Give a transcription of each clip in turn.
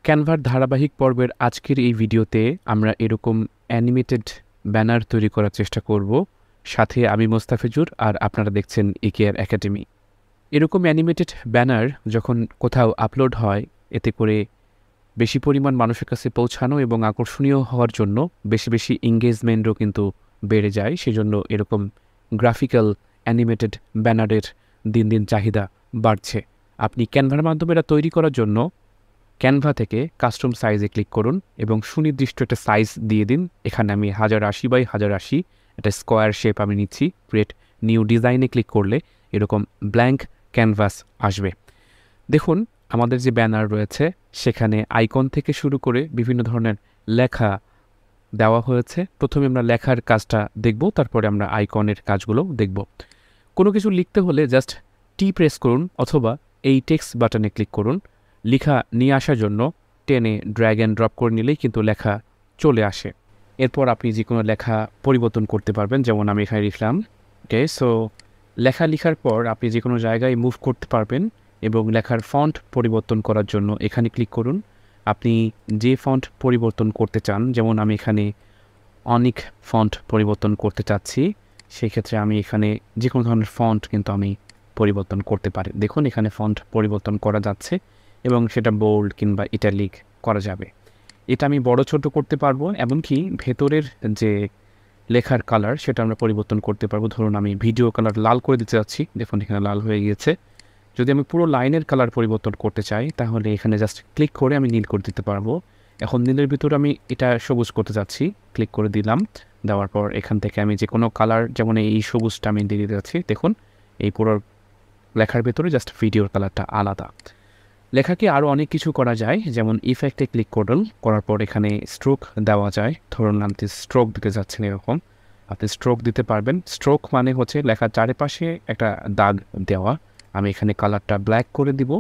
ক্যানভার ধারাবাহিক পর্বের আজকের এই ভিডিওতে আমরা এরকম অ্যানিমেটেড ব্যানার তৈরি করার চেষ্টা করব। সাথে আমি মোস্তাফিজুর আর আপনারা দেখছেন একেআর একাডেমি। এরকম অ্যানিমেটেড ব্যানার যখন কোথাও আপলোড হয়, এতে করে বেশি পরিমাণ মানুষের কাছে পৌঁছানো এবং আকর্ষণীয় হওয়ার জন্য বেশি বেশি এঙ্গেজমেন্টও কিন্তু বেড়ে যায়। সেজন্য এরকম গ্রাফিক্যাল অ্যানিমেটেড ব্যানারের দিন দিন চাহিদা বাড়ছে। আপনি ক্যানভার মাধ্যমে এটা তৈরি করার জন্য ক্যানভা থেকে কাস্টম সাইজে ক্লিক করুন এবং সুনির্দিষ্ট একটা সাইজ দিয়ে দিন। এখানে আমি 1080 বাই 1080 একটা স্কোয়ার শেপ আমি নিচ্ছি। ক্রিয়েট নিউ ডিজাইনে ক্লিক করলে এরকম ব্ল্যাঙ্ক ক্যানভাস আসবে। দেখুন আমাদের যে ব্যানার রয়েছে সেখানে আইকন থেকে শুরু করে বিভিন্ন ধরনের লেখা দেওয়া হয়েছে। প্রথমে আমরা লেখার কাজটা দেখব, তারপরে আমরা আইকনের কাজগুলো দেখব। কোনো কিছু লিখতে হলে জাস্ট টি প্রেস করুন অথবা এই টেক্সট বাটনে ক্লিক করুন। লেখা নিয়ে আসার জন্য টেনে ড্র্যাগ অ্যান্ড ড্রপ করে নিলেই কিন্তু লেখা চলে আসে। এরপর আপনি যে কোনো লেখা পরিবর্তন করতে পারবেন, যেমন আমি এখানে লিখলাম। ওকে, সো লেখা লেখার পর আপনি যে কোনো জায়গায় মুভ করতে পারবেন এবং লেখার ফন্ট পরিবর্তন করার জন্য এখানে ক্লিক করুন। আপনি যে ফন্ট পরিবর্তন করতে চান, যেমন আমি এখানে অনেক ফন্ট পরিবর্তন করতে চাচ্ছি, সেই ক্ষেত্রে আমি এখানে যে কোনো ধরনের ফন্ট কিন্তু আমি পরিবর্তন করতে পারি। দেখুন এখানে ফন্ট পরিবর্তন করা যাচ্ছে এবং সেটা বোল্ড কিংবা ইটালিক করা যাবে। এটা আমি বড় ছোট করতে পারবো, এমনকি ভেতরের যে লেখার কালার সেটা আমরা পরিবর্তন করতে পারবো। ধরুন আমি ভিডিও কালার লাল করে দিতে যাচ্ছি, দেখুন এখানে লাল হয়ে গিয়েছে। যদি আমি পুরো লাইনের কালার পরিবর্তন করতে চাই তাহলে এখানে জাস্ট ক্লিক করে আমি নীল করে দিতে পারবো। এখন নীলের ভিতরে আমি এটা সবুজ করতে যাচ্ছি, ক্লিক করে দিলাম। দেওয়ার পর এখান থেকে আমি যে কোনো কালার, যেমন এই সবুজটা আমি দিয়ে দিতে যাচ্ছি। দেখুন এই পুরো লেখার ভেতরে জাস্ট ভিডিওর কালারটা আলাদা। লেখাকে আরও অনেক কিছু করা যায়, যেমন ইফেক্টে ক্লিক করুন, করার পর এখানে স্ট্রোক দেওয়া যায়। ধরুন আপনি স্ট্রোক দিতে যাচ্ছেন, এরকম আপনি স্ট্রোক দিতে পারবেন। স্ট্রোক মানে হচ্ছে লেখার চারিপাশে একটা দাগ দেওয়া। আমি এখানে কালারটা ব্ল্যাক করে দিব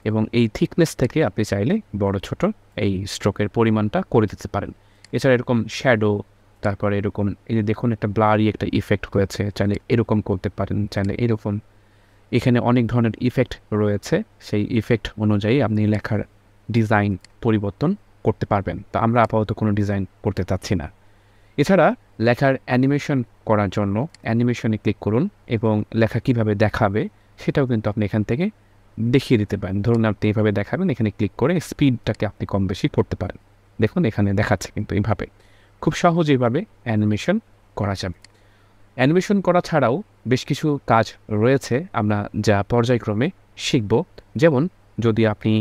এবং এই থিকনেস থেকে আপনি চাইলে বড় ছোট এই স্ট্রোকের পরিমাণটা করে দিতে পারেন। এছাড়া এরকম শ্যাডো, তারপরে এরকম এই যে দেখুন একটা ব্লারি একটা ইফেক্ট হয়েছে, চাইলে এরকম করতে পারেন, চাইলে এরকম। এখানে অনেক ধরনের ইফেক্ট রয়েছে, সেই ইফেক্ট অনুযায়ী আপনি লেখার ডিজাইন পরিবর্তন করতে পারবেন। তো আমরা আপাতত কোনো ডিজাইন করতে চাচ্ছি না। এছাড়া লেখার অ্যানিমেশন করার জন্য অ্যানিমেশনে ক্লিক করুন এবং লেখা কিভাবে দেখাবে সেটাও কিন্তু আপনি এখান থেকে দেখিয়ে দিতে পারেন। ধরুন আপনি এইভাবে দেখাবেন, এখানে ক্লিক করে স্পিডটাকে আপনি কম বেশি করতে পারেন। দেখুন এখানে দেখাচ্ছে কিন্তু এইভাবে খুব সহজ এইভাবে অ্যানিমেশন করা যাবে। অ্যানিমেশন করা ছাড়াও বেশ কিছু কাজ রয়েছে আমরা যা পর্যায়ক্রমে শিখব। যেমন যদি আপনি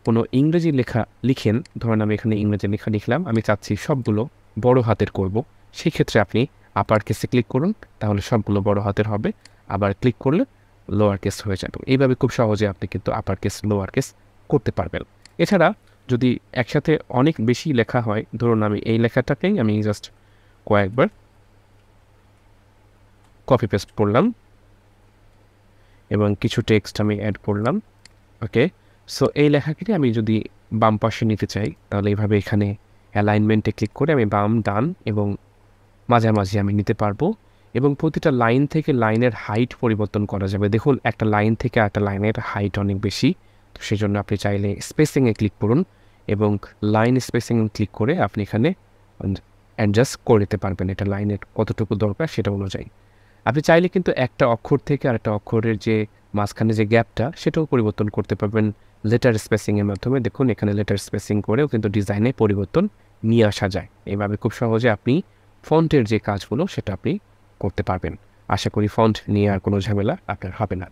কোনো ইংরেজি লেখা লিখেন, ধরুন আমি এখানে ইংরেজি লেখা লিখলাম, আমি চাচ্ছি সবগুলো বড় হাতের করব, সেই ক্ষেত্রে আপনি আপার কেসে ক্লিক করুন, তাহলে সবগুলো বড় হাতের হবে। আবার ক্লিক করলে লোয়ার কেস হয়ে যাবে। এইভাবে খুব সহজে আপনি কিন্তু আপার কেস লোয়ার কেস করতে পারবেন। এছাড়া যদি একসাথে অনেক বেশি লেখা হয়, ধরুন আমি এই লেখাটাকেই আমি জাস্ট কয়েকবার কপি পেস্ট করলাম এবং কিছু টেক্সট আমি অ্যাড করলাম। ওকে, সো এই লেখাকে আমি যদি বাম পাশে নিতে চাই তাহলে এইভাবে এখানে অ্যালাইনমেন্টে ক্লিক করে আমি বাম ডান এবং মাঝামাঝি আমি নিতে পারবো। এবং প্রতিটা লাইন থেকে লাইনের হাইট পরিবর্তন করা যাবে। দেখুন একটা লাইন থেকে একটা লাইনের হাইট অনেক বেশি, তো সেই জন্য আপনি চাইলে স্পেসিংয়ে ক্লিক করুন এবং লাইন স্পেসিং ক্লিক করে আপনি এখানে অ্যাডজাস্ট করে নিতে পারবেন এটা লাইনের কতটুকু দরকার সেটা অনুযায়ী। আপনি চাইলে কিন্তু একটা অক্ষর থেকে আরেকটা অক্ষরের যে মাঝখানে যে গ্যাপটা সেটাও পরিবর্তন করতে পারবেন লেটার স্পেসিংয়ের মাধ্যমে। দেখুন এখানে লেটার স্পেসিং করেও কিন্তু ডিজাইনে পরিবর্তন নিয়ে আসা যায়। এইভাবে খুব সহজে আপনি ফন্টের যে কাজগুলো সেটা আপনি করতে পারবেন। আশা করি ফন্ট নিয়ে আর কোনো ঝামেলা আপনার হবে না।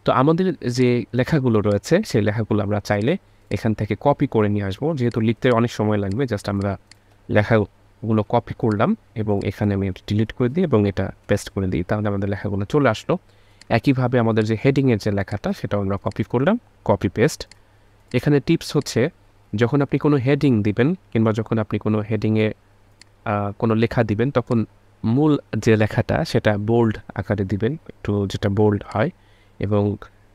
তো আমাদের যে লেখাগুলো রয়েছে সেই লেখাগুলো আমরা চাইলে এখান থেকে কপি করে নিয়ে আসবো, যেহেতু লিখতে অনেক সময় লাগবে। জাস্ট আমরা লেখাগুলো কপি করলাম এবং এখানে আমি ডিলিট করে দিই এবং এটা পেস্ট করে দিই, তাহলে আমাদের লেখাগুলো চলে আসলো। একইভাবে আমাদের যে হেডিংয়ের যে লেখাটা সেটাও আমরা কপি করলাম, কপি পেস্ট। এখানে টিপস হচ্ছে, যখন আপনি কোনো হেডিং দিবেন কিংবা যখন আপনি কোনো হেডিংয়ে কোনো লেখা দিবেন, তখন মূল যে লেখাটা সেটা বোল্ড আকারে দিবেন, একটু যেটা বোল্ড হয়, এবং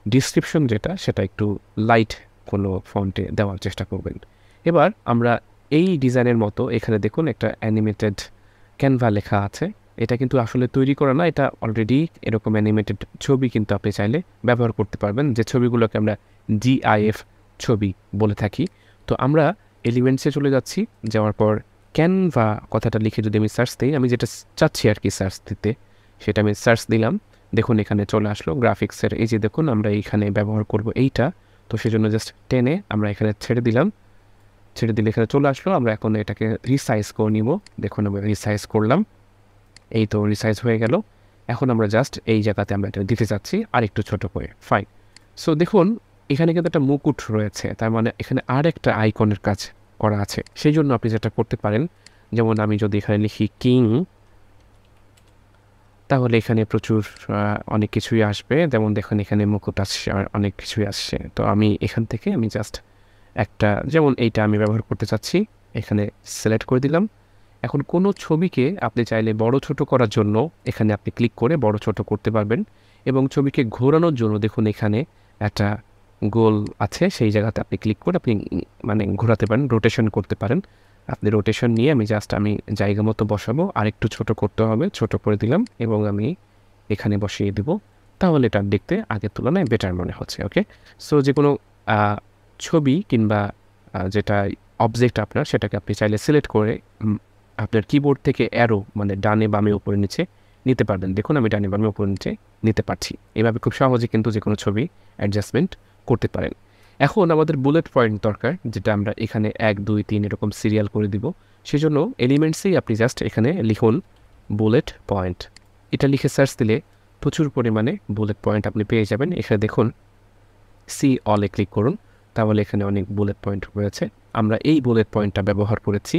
ডিসক্রিপশন যেটা সেটা একটু লাইট কোনো ফন্টে দেওয়ার চেষ্টা করবেন। এবার আমরা এই ডিজাইনের মতো এখানে দেখুন একটা অ্যানিমেটেড ক্যানভা লেখা আছে। এটা কিন্তু আসলে তৈরি করা না, এটা অলরেডি এরকম অ্যানিমেটেড ছবি কিন্তু আপনি চাইলে ব্যবহার করতে পারবেন, যে ছবিগুলোকে আমরা GIF ছবি বলে থাকি। তো আমরা এলিমেন্টসে চলে যাচ্ছি, যাওয়ার পর ক্যানভা কথাটা লিখে যদি আমি সার্চ দিই, আমি যেটা চাচ্ছি আর কি সার্চ দিতে, সেটা আমি সার্চ দিলাম। দেখুন এখানে চলে আসলো গ্রাফিক্সের, এই যে দেখুন আমরা এইখানে ব্যবহার করব এইটা, তো সেজন্য জাস্ট টেনে আমরা এখানে ছেড়ে দিলাম, ছেড়ে দিলে এখানে চলে আসলো। আমরা এখন এটাকে রিসাইজ করে নিব। দেখুন আমরা রিসাইজ করলাম, এই তো রিসাইজ হয়ে গেল। এখন আমরা জাস্ট এই জায়গাতে আমরা এটা দিতে চাচ্ছি আর একটু ছোটো করে, ফাইন। সো দেখুন এখানে কিন্তু একটা মুকুট রয়েছে, তার মানে এখানে আর একটা আইকনের কাজ করা আছে। সেই জন্য আপনি যেটা করতে পারেন, যেমন আমি যদি এখানে লিখি কিং, তাহলে এখানে প্রচুর অনেক কিছুই আসবে। যেমন দেখুন এখানে মুকুট আসছে আর অনেক কিছুই আসছে। তো আমি এখান থেকে আমি জাস্ট একটা, যেমন এইটা আমি ব্যবহার করতে চাচ্ছি, এখানে সিলেক্ট করে দিলাম। এখন কোনো ছবিকে আপনি চাইলে বড় ছোট করার জন্য এখানে আপনি ক্লিক করে বড় ছোট করতে পারবেন, এবং ছবিকে ঘোরানোর জন্য দেখুন এখানে একটা গোল আছে, সেই জায়গাতে আপনি ক্লিক করে আপনি মানে ঘোরাতে পারেন, রোটেশন করতে পারেন। আপনি রোটেশন নিয়ে আমি জাস্ট আমি জায়গা মতো বসাবো, আর একটু ছোটো করতে হবে, ছোট করে দিলাম এবং আমি এখানে বসিয়ে দিব। তাহলে এটা দেখতে আগের তুলনায় বেটার মনে হচ্ছে। ওকে, সো যে কোনো ছবি কিংবা যেটা অবজেক্ট আপনার, সেটাকে আপনি চাইলে সিলেক্ট করে আপনার কিবোর্ড থেকে অ্যারো মানে ডানে বামে উপরে নিচে নিতে পারবেন। দেখুন আমি ডানে বামে উপরে নিচে নিতে পারছি। এভাবে খুব সহজে কিন্তু যে কোনো ছবি অ্যাডজাস্টমেন্ট করতে পারেন। এখন আমাদের বুলেট পয়েন্ট দরকার, যেটা আমরা এখানে 1 2 3 এরকম সিরিয়াল করে দিব। সেজন্য এলিমেন্টসেই আপনি জাস্ট এখানে লিখুন বুলেট পয়েন্ট। এটা লিখে সার্চ দিলে প্রচুর পরিমাণে বুলেট পয়েন্ট আপনি পেয়ে যাবেন। এখানে দেখুন সি অলে ক্লিক করুন, তাহলে এখানে অনেক বুলেট পয়েন্ট রয়েছে। আমরা এই বুলেট পয়েন্টটা ব্যবহার করেছি।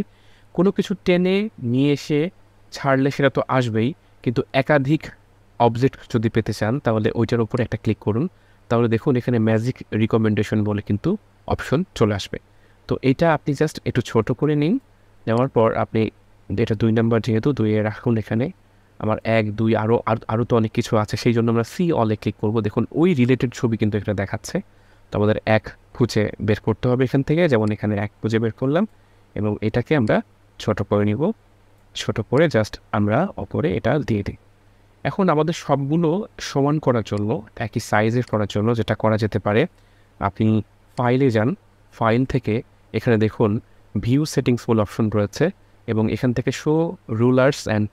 কোনো কিছু টেনে নিয়ে এসে ছাড়লে সেটা তো আসবেই, কিন্তু একাধিক অবজেক্ট যদি পেতে চান তাহলে ওইটার উপরে একটা ক্লিক করুন, তাহলে দেখুন এখানে ম্যাজিক রিকমেন্ডেশন বলে কিন্তু অপশন চলে আসবে। তো এটা আপনি জাস্ট একটু ছোট করে নিন, নেওয়ার পর আপনি এটা 2 নাম্বার, যেহেতু 2 এ রাখুন। এখানে আমার 1 2 আরও তো অনেক কিছু আছে, সেই জন্য আমরা সি অলে ক্লিক করব। দেখুন ওই রিলেটেড ছবি কিন্তু এটা দেখাচ্ছে। তো আমাদের 1 খুঁজে বের করতে হবে এখান থেকে, যেমন এখানে 1 খুঁজে বের করলাম এবং এটাকে আমরা ছোট করে নিব। ছোট করে জাস্ট আমরা ওপরে এটা দিয়ে দিই। এখন আমাদের সবগুলো সমান করার জন্য, একই সাইজের করার জন্য যেটা করা যেতে পারে, আপনি ফাইলে যান, ফাইল থেকে এখানে দেখুন ভিউ সেটিংস বলে অপশন রয়েছে, এবং এখান থেকে শো রুলার্স অ্যান্ড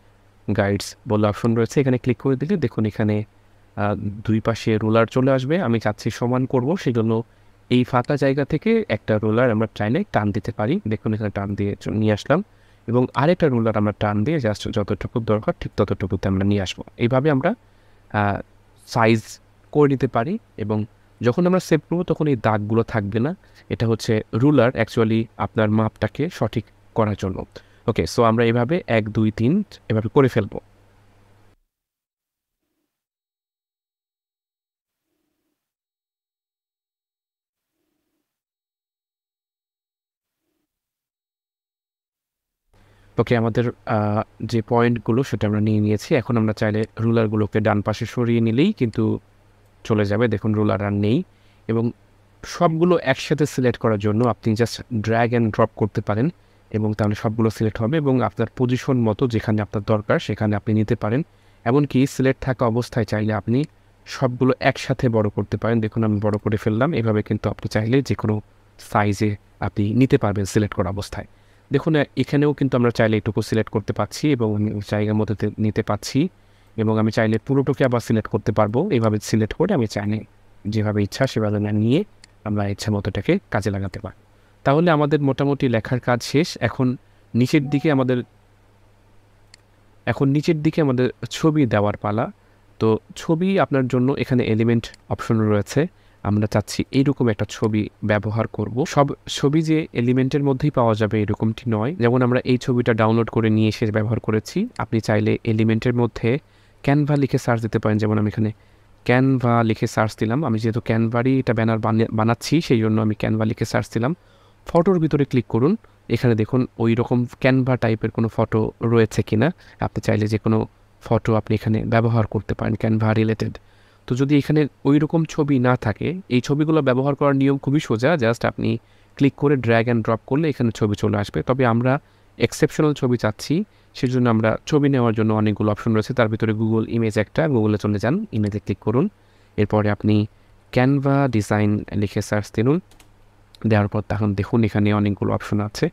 গাইডস বলে অপশন রয়েছে। এখানে ক্লিক করে দিলে দেখুন এখানে 2 পাশে রুলার চলে আসবে। আমি চাচ্ছি সমান করব, সেই জন্য এই ফাঁকা জায়গা থেকে একটা রুলার আমরা চাইলে টান দিতে পারি। দেখুন এখানে টান দিয়ে নিয়ে আসলাম, এবং আরেকটা রুলার আমরা টান দিয়ে জাস্ট যতটুকু দরকার ঠিক ততটুকুতে আমরা নিয়ে আসবো। এইভাবে আমরা সাইজ করে নিতে পারি, এবং যখন আমরা সেভ করবো তখন এই দাগগুলো থাকবে না। এটা হচ্ছে রুলার অ্যাকচুয়ালি আপনার মাপটাকে সঠিক করার জন্য। ওকে, সো আমরা এভাবে 1 2 3 এভাবে করে ফেলবো। ওকে, আমাদের যে পয়েন্টগুলো সেটা আমরা নিয়ে নিয়েছি। এখন আমরা চাইলে রুলারগুলোকে ডান পাশে সরিয়ে নিলেই কিন্তু চলে যাবে। দেখুন রুলার আর নেই, এবং সবগুলো একসাথে সিলেক্ট করার জন্য আপনি জাস্ট ড্র্যাগ অ্যান্ড ড্রপ করতে পারেন, এবং তাহলে সবগুলো সিলেক্ট হবে, এবং আপনার পজিশন মতো যেখানে আপনার দরকার সেখানে আপনি নিতে পারেন। এমনকি সিলেক্ট থাকা অবস্থায় চাইলে আপনি সবগুলো একসাথে বড় করতে পারেন। দেখুন আমি বড় করে ফেললাম। এভাবে কিন্তু আপনি চাইলে যে কোনো সাইজে আপনি নিতে পারবেন সিলেক্ট করা অবস্থায়। দেখুন এখানেও কিন্তু আমরা চাইলে এটুকু সিলেক্ট করতে পারছি এবং আমি জায়গার মধ্যে নিতে পারছি, এবং আমি চাইলে পুরোটাকে আবার সিলেক্ট করতে পারবো। এইভাবে সিলেক্ট করে আমি চাইলে যেভাবে ইচ্ছা সেভাবে নিয়ে আমরা ইচ্ছা মতো এটাকে কাজে লাগাতে পারি। তাহলে আমাদের মোটামুটি লেখার কাজ শেষ। এখন নিচের দিকে আমাদের ছবি দেওয়ার পালা। তো ছবি আপনার জন্য এখানে এলিমেন্ট অপশন রয়েছে। আমরা চাচ্ছি এইরকম একটা ছবি ব্যবহার করব। সব ছবি যে এলিমেন্টের মধ্যেই পাওয়া যাবে এরকমটি নয়। যেমন আমরা এই ছবিটা ডাউনলোড করে নিয়ে এসে ব্যবহার করেছি। আপনি চাইলে এলিমেন্টের মধ্যে ক্যানভা লিখে সার্চ দিতে পারেন। যেমন আমি এখানে ক্যানভা লিখে সার্চ দিলাম। আমি যেহেতু ক্যানভারই এটা ব্যানার বানাচ্ছি, সেই জন্য আমি ক্যানভা লিখে সার্চ দিলাম। ফটোর ভিতরে ক্লিক করুন। এখানে দেখুন ওই রকম ক্যানভা টাইপের কোনো ফটো রয়েছে কিনা। আপনি চাইলে যে কোনো ফটো আপনি এখানে ব্যবহার করতে পারেন ক্যানভা রিলেটেড। তো যদি এখানে ওই রকম ছবি না থাকে, এই ছবিগুলো ব্যবহার করার নিয়ম খুবই সোজা। জাস্ট আপনি ক্লিক করে ড্র্যাগ অ্যান্ড ড্রপ করলে এখানে ছবি চলে আসবে। তবে আমরা এক্সেপশনাল ছবি চাচ্ছি, সেজন্য আমরা ছবি নেওয়ার জন্য অনেকগুলো অপশন রয়েছে। তার ভিতরে গুগল ইমেজ একটা, গুগলে চলে যান, ইমেজে ক্লিক করুন। এরপরে আপনি ক্যানভা ডিজাইন লিখে সার্চ দিন। দেওয়ার পর তখন দেখুন এখানে অনেকগুলো অপশন আছে,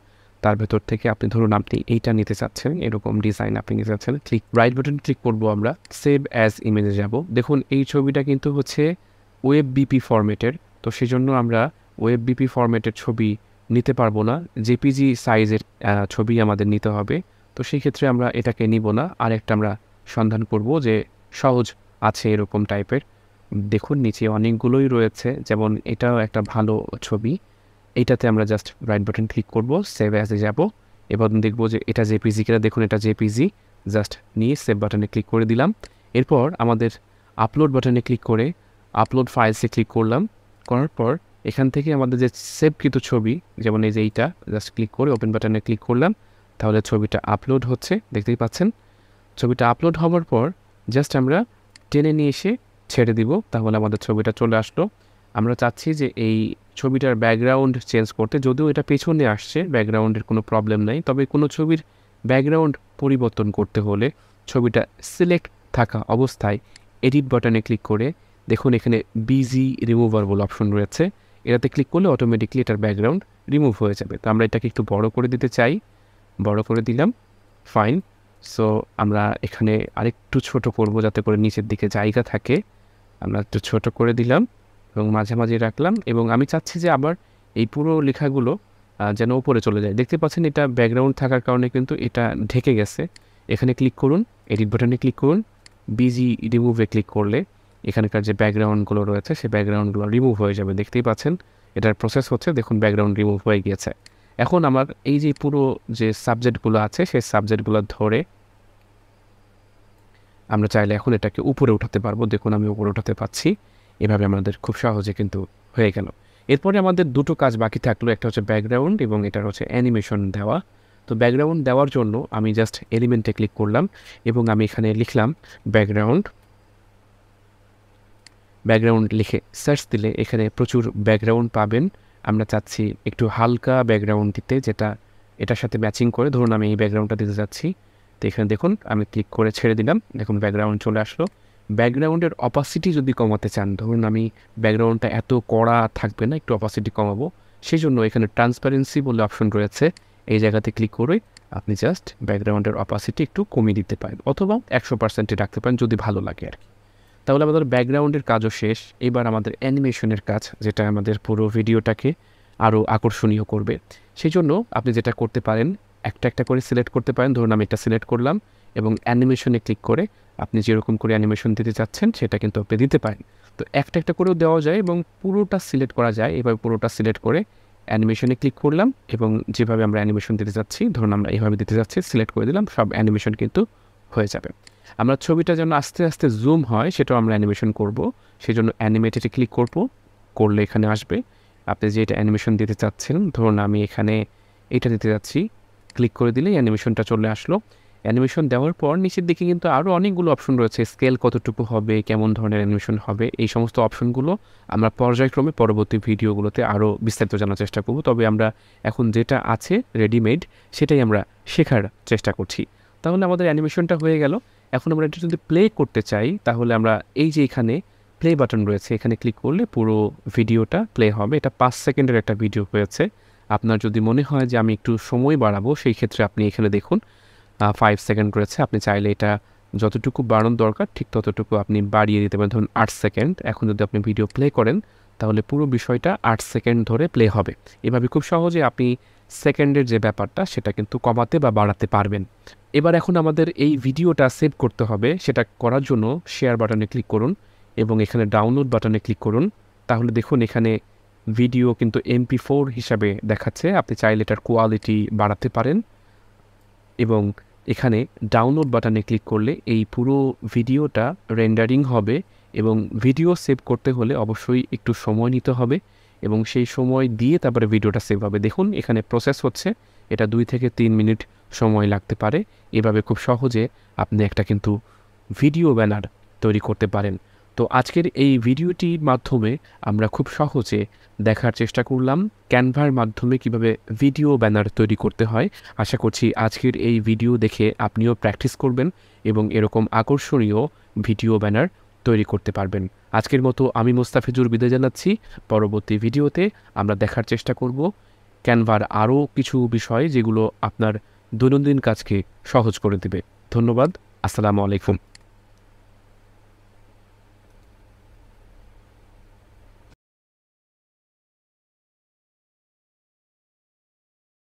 তার ভেতর থেকে আপনি ধরুন আপনি এইটা নিতে চাচ্ছেন, এরকম ডিজাইন আপনি নিতে চাচ্ছেন, রাইট বাটন ক্লিক করবো আমরা, সেভ অ্যাজ ইমেজে যাব। দেখুন এই ছবিটা কিন্তু হচ্ছে ওয়েব বিপি ফরম্যাটের, তো সেই জন্য আমরা ওয়েব বিপি ফরম্যাটের ছবি নিতে পারবো না, জেপিজি সাইজের ছবি আমাদের নিতে হবে। তো সেই ক্ষেত্রে আমরা এটাকে নিব না, আরেকটা আমরা সন্ধান করব যে সহজ আছে এরকম টাইপের। দেখুন নিচে অনেকগুলোই রয়েছে, যেমন এটাও একটা ভালো ছবি, এইটাতে আমরা জাস্ট রাইট বাটন ক্লিক করব, সেভ অ্যাজে যাব, এবার দেখব যে এটা জেপিজি কিনা। দেখুন এটা জেপিজি, জাস্ট নিয়ে সেভ বাটনে ক্লিক করে দিলাম। এরপর আমাদের আপলোড বাটনে ক্লিক করে আপলোড ফাইলসে ক্লিক করলাম, করার পর এখান থেকে আমাদের যে সেভকৃত ছবি, যেমন এই যে এইটা, জাস্ট ক্লিক করে ওপেন বাটনে ক্লিক করলাম, তাহলে ছবিটা আপলোড হচ্ছে, দেখতেই পাচ্ছেন। ছবিটা আপলোড হওয়ার পর জাস্ট আমরা টেনে নিয়ে এসে ছেড়ে দিব, তাহলে আমাদের ছবিটা চলে আসলো। আমরা চাচ্ছি যে এই ছবিটার ব্যাকগ্রাউন্ড চেঞ্জ করতে, যদিও এটা পেছনে আসছে, ব্যাকগ্রাউন্ডের কোনো প্রবলেম নাই, তবে কোনো ছবির ব্যাকগ্রাউন্ড পরিবর্তন করতে হলে ছবিটা সিলেক্ট থাকা অবস্থায় এডিট বাটনে ক্লিক করে দেখুন এখানে বিজি রিমুভার বলে অপশন রয়েছে, এটাতে ক্লিক করলে অটোমেটিকলি এটার ব্যাকগ্রাউন্ড রিমুভ হয়ে যাবে। তো আমরা এটাকে একটু বড় করে দিতে চাই, বড় করে দিলাম, ফাইন। সো আমরা এখানে আরেকটু ছোট করব যাতে করে নিচের দিকে জায়গা থাকে, আমরা একটু ছোট করে দিলাম এবং মাঝামাঝি রাখলাম, এবং আমি চাচ্ছি যে আবার এই পুরো লেখাগুলো যেন উপরে চলে যায়। দেখতে পাচ্ছেন এটা ব্যাকগ্রাউন্ড থাকার কারণে কিন্তু এটা ঢেকে গেছে। এখানে ক্লিক করুন, এডিট বাটনে ক্লিক করুন, বিজি রিমুভে ক্লিক করলে এখানকার যে ব্যাকগ্রাউন্ডগুলো রয়েছে সেই ব্যাকগ্রাউন্ডগুলো রিমুভ হয়ে যাবে। দেখতেই পাচ্ছেন এটার প্রসেস হচ্ছে, দেখুন ব্যাকগ্রাউন্ড রিমুভ হয়ে গিয়েছে। এখন আমার এই যে পুরো যে সাবজেক্টগুলো আছে সেই সাবজেক্টগুলো ধরে আমরা চাইলে এখন এটাকে উপরে উঠাতে পারবো। দেখুন আমি উপরে উঠাতে পাচ্ছি, এভাবে আমাদের খুব সহজে কিন্তু হয়ে গেল। এরপরে আমাদের দুটো কাজ বাকি থাকলো, একটা হচ্ছে ব্যাকগ্রাউন্ড এবং এটা হচ্ছে অ্যানিমেশন দেওয়া। তো ব্যাকগ্রাউন্ড দেওয়ার জন্য আমি জাস্ট এলিমেন্টে ক্লিক করলাম এবং আমি এখানে লিখলাম ব্যাকগ্রাউন্ড। ব্যাকগ্রাউন্ড লিখে সার্চ দিলে এখানে প্রচুর ব্যাকগ্রাউন্ড পাবেন। আমরা চাচ্ছি একটু হালকা ব্যাকগ্রাউন্ড দিতে, যেটা এটার সাথে ম্যাচিং করে, ধরুন আমি এই ব্যাকগ্রাউন্ডটা দিতে যাচ্ছি। তো এখানে দেখুন আমি ক্লিক করে ছেড়ে দিলাম, দেখুন ব্যাকগ্রাউন্ড চলে আসলো। ব্যাকগ্রাউন্ডের অপাসিটি যদি কমাতে চান, ধরুন আমি ব্যাকগ্রাউন্ডটা এত কড়া থাকবে না, একটু অপাসিটি কমাবো, সেই জন্য এখানে ট্রান্সপারেন্সি বলে অপশন রয়েছে, এই জায়গাতে ক্লিক করে আপনি জাস্ট ব্যাকগ্রাউন্ডের অপাসিটি একটু কমিয়ে দিতে পারেন, অথবা 100%-এ রাখতে পারেন যদি ভালো লাগে আর কি। তাহলে আমাদের ব্যাকগ্রাউন্ডের কাজও শেষ। এবার আমাদের অ্যানিমেশনের কাজ, যেটা আমাদের পুরো ভিডিওটাকে আরও আকর্ষণীয় করবে। সেই জন্য আপনি যেটা করতে পারেন, একটা একটা করে সিলেক্ট করতে পারেন। ধরুন আমি এটা সিলেক্ট করলাম এবং অ্যানিমেশনে ক্লিক করে আপনি যেরকম করে অ্যানিমেশন দিতে চাচ্ছেন সেটা কিন্তু আপনি দিতে পারেন। তো একটা একটা করেও দেওয়া যায় এবং পুরোটা সিলেক্ট করা যায়। এবার পুরোটা সিলেক্ট করে অ্যানিমেশনে ক্লিক করলাম এবং যেভাবে আমরা অ্যানিমেশন দিতে যাচ্ছি, ধরুন আমরা এইভাবে দিতে যাচ্ছি, সিলেক্ট করে দিলাম, সব অ্যানিমেশন কিন্তু হয়ে যাবে। আমরা ছবিটা যেন আস্তে আস্তে জুম হয় সেটাও আমরা অ্যানিমেশন করব, সেই জন্য অ্যানিমেটেডে ক্লিক করলে এখানে আসবে আপনি যে এটা অ্যানিমেশন দিতে চাচ্ছেন। ধরুন আমি এখানে এটা দিতে যাচ্ছি, ক্লিক করে দিলেই অ্যানিমেশনটা চলে আসলো। অ্যানিমেশন দেওয়ার পর নিচের দিকে কিন্তু আরও অনেকগুলো অপশন রয়েছে, স্কেল কতটুকু হবে, কেমন ধরনের অ্যানিমেশন হবে, এই সমস্ত অপশনগুলো আমরা পর্যায়ক্রমে পরবর্তী ভিডিওগুলোতে আরও বিস্তারিত জানার চেষ্টা করব। তবে আমরা এখন যেটা আছে রেডিমেড সেটাই আমরা শেখার চেষ্টা করছি। তাহলে আমাদের অ্যানিমেশনটা হয়ে গেল। এখন আমরা এটা যদি প্লে করতে চাই, তাহলে আমরা এই যে এখানে প্লে বাটন রয়েছে, এখানে ক্লিক করলে পুরো ভিডিওটা প্লে হবে। এটা 5 সেকেন্ডের একটা ভিডিও হয়েছে। আপনার যদি মনে হয় যে আমি একটু সময় বাড়াবো, সেই ক্ষেত্রে আপনি এখানে দেখুন 5 সেকেন্ড রয়েছে, আপনি চাইলে এটা যতটুকু বাড়ানোর দরকার ঠিক ততটুকু আপনি বাড়িয়ে দিতে পারেন। ধরুন 8 সেকেন্ড। এখন যদি আপনি ভিডিও প্লে করেন তাহলে পুরো বিষয়টা 8 সেকেন্ড ধরে প্লে হবে। এভাবে খুব সহজে আপনি সেকেন্ডের যে ব্যাপারটা সেটা কিন্তু কমাতে বা বাড়াতে পারবেন। এবার এখন আমাদের এই ভিডিওটা সেভ করতে হবে, সেটা করার জন্য শেয়ার বাটনে ক্লিক করুন এবং এখানে ডাউনলোড বাটনে ক্লিক করুন। তাহলে দেখুন এখানে ভিডিও কিন্তু MP4 হিসাবে দেখাচ্ছে, আপনি চাইলে এটার কোয়ালিটি বাড়াতে পারেন এবং এখানে ডাউনলোড বাটনে ক্লিক করলে এই পুরো ভিডিওটা রেন্ডারিং হবে এবং ভিডিও সেভ করতে হলে অবশ্যই একটু সময় নিতে হবে এবং সেই সময় দিয়ে তারপরে ভিডিওটা সেভ হবে। দেখুন এখানে প্রসেস হচ্ছে, এটা 2 থেকে 3 মিনিট সময় লাগতে পারে। এভাবে খুব সহজে আপনি একটা কিন্তু ভিডিও ব্যানার তৈরি করতে পারেন। তো আজকের এই ভিডিওটির মাধ্যমে আমরা খুব সহজে দেখার চেষ্টা করলাম ক্যানভার মাধ্যমে কিভাবে ভিডিও ব্যানার তৈরি করতে হয়। আশা করছি আজকের এই ভিডিও দেখে আপনিও প্র্যাকটিস করবেন এবং এরকম আকর্ষণীয় ভিডিও ব্যানার তৈরি করতে পারবেন। আজকের মতো আমি মোস্তাফিজুর বিদায় জানাচ্ছি। পরবর্তী ভিডিওতে আমরা দেখার চেষ্টা করব ক্যানভার আরও কিছু বিষয় যেগুলো আপনার দৈনন্দিন কাজকে সহজ করে দেবে। ধন্যবাদ। আসসালামু আলাইকুম।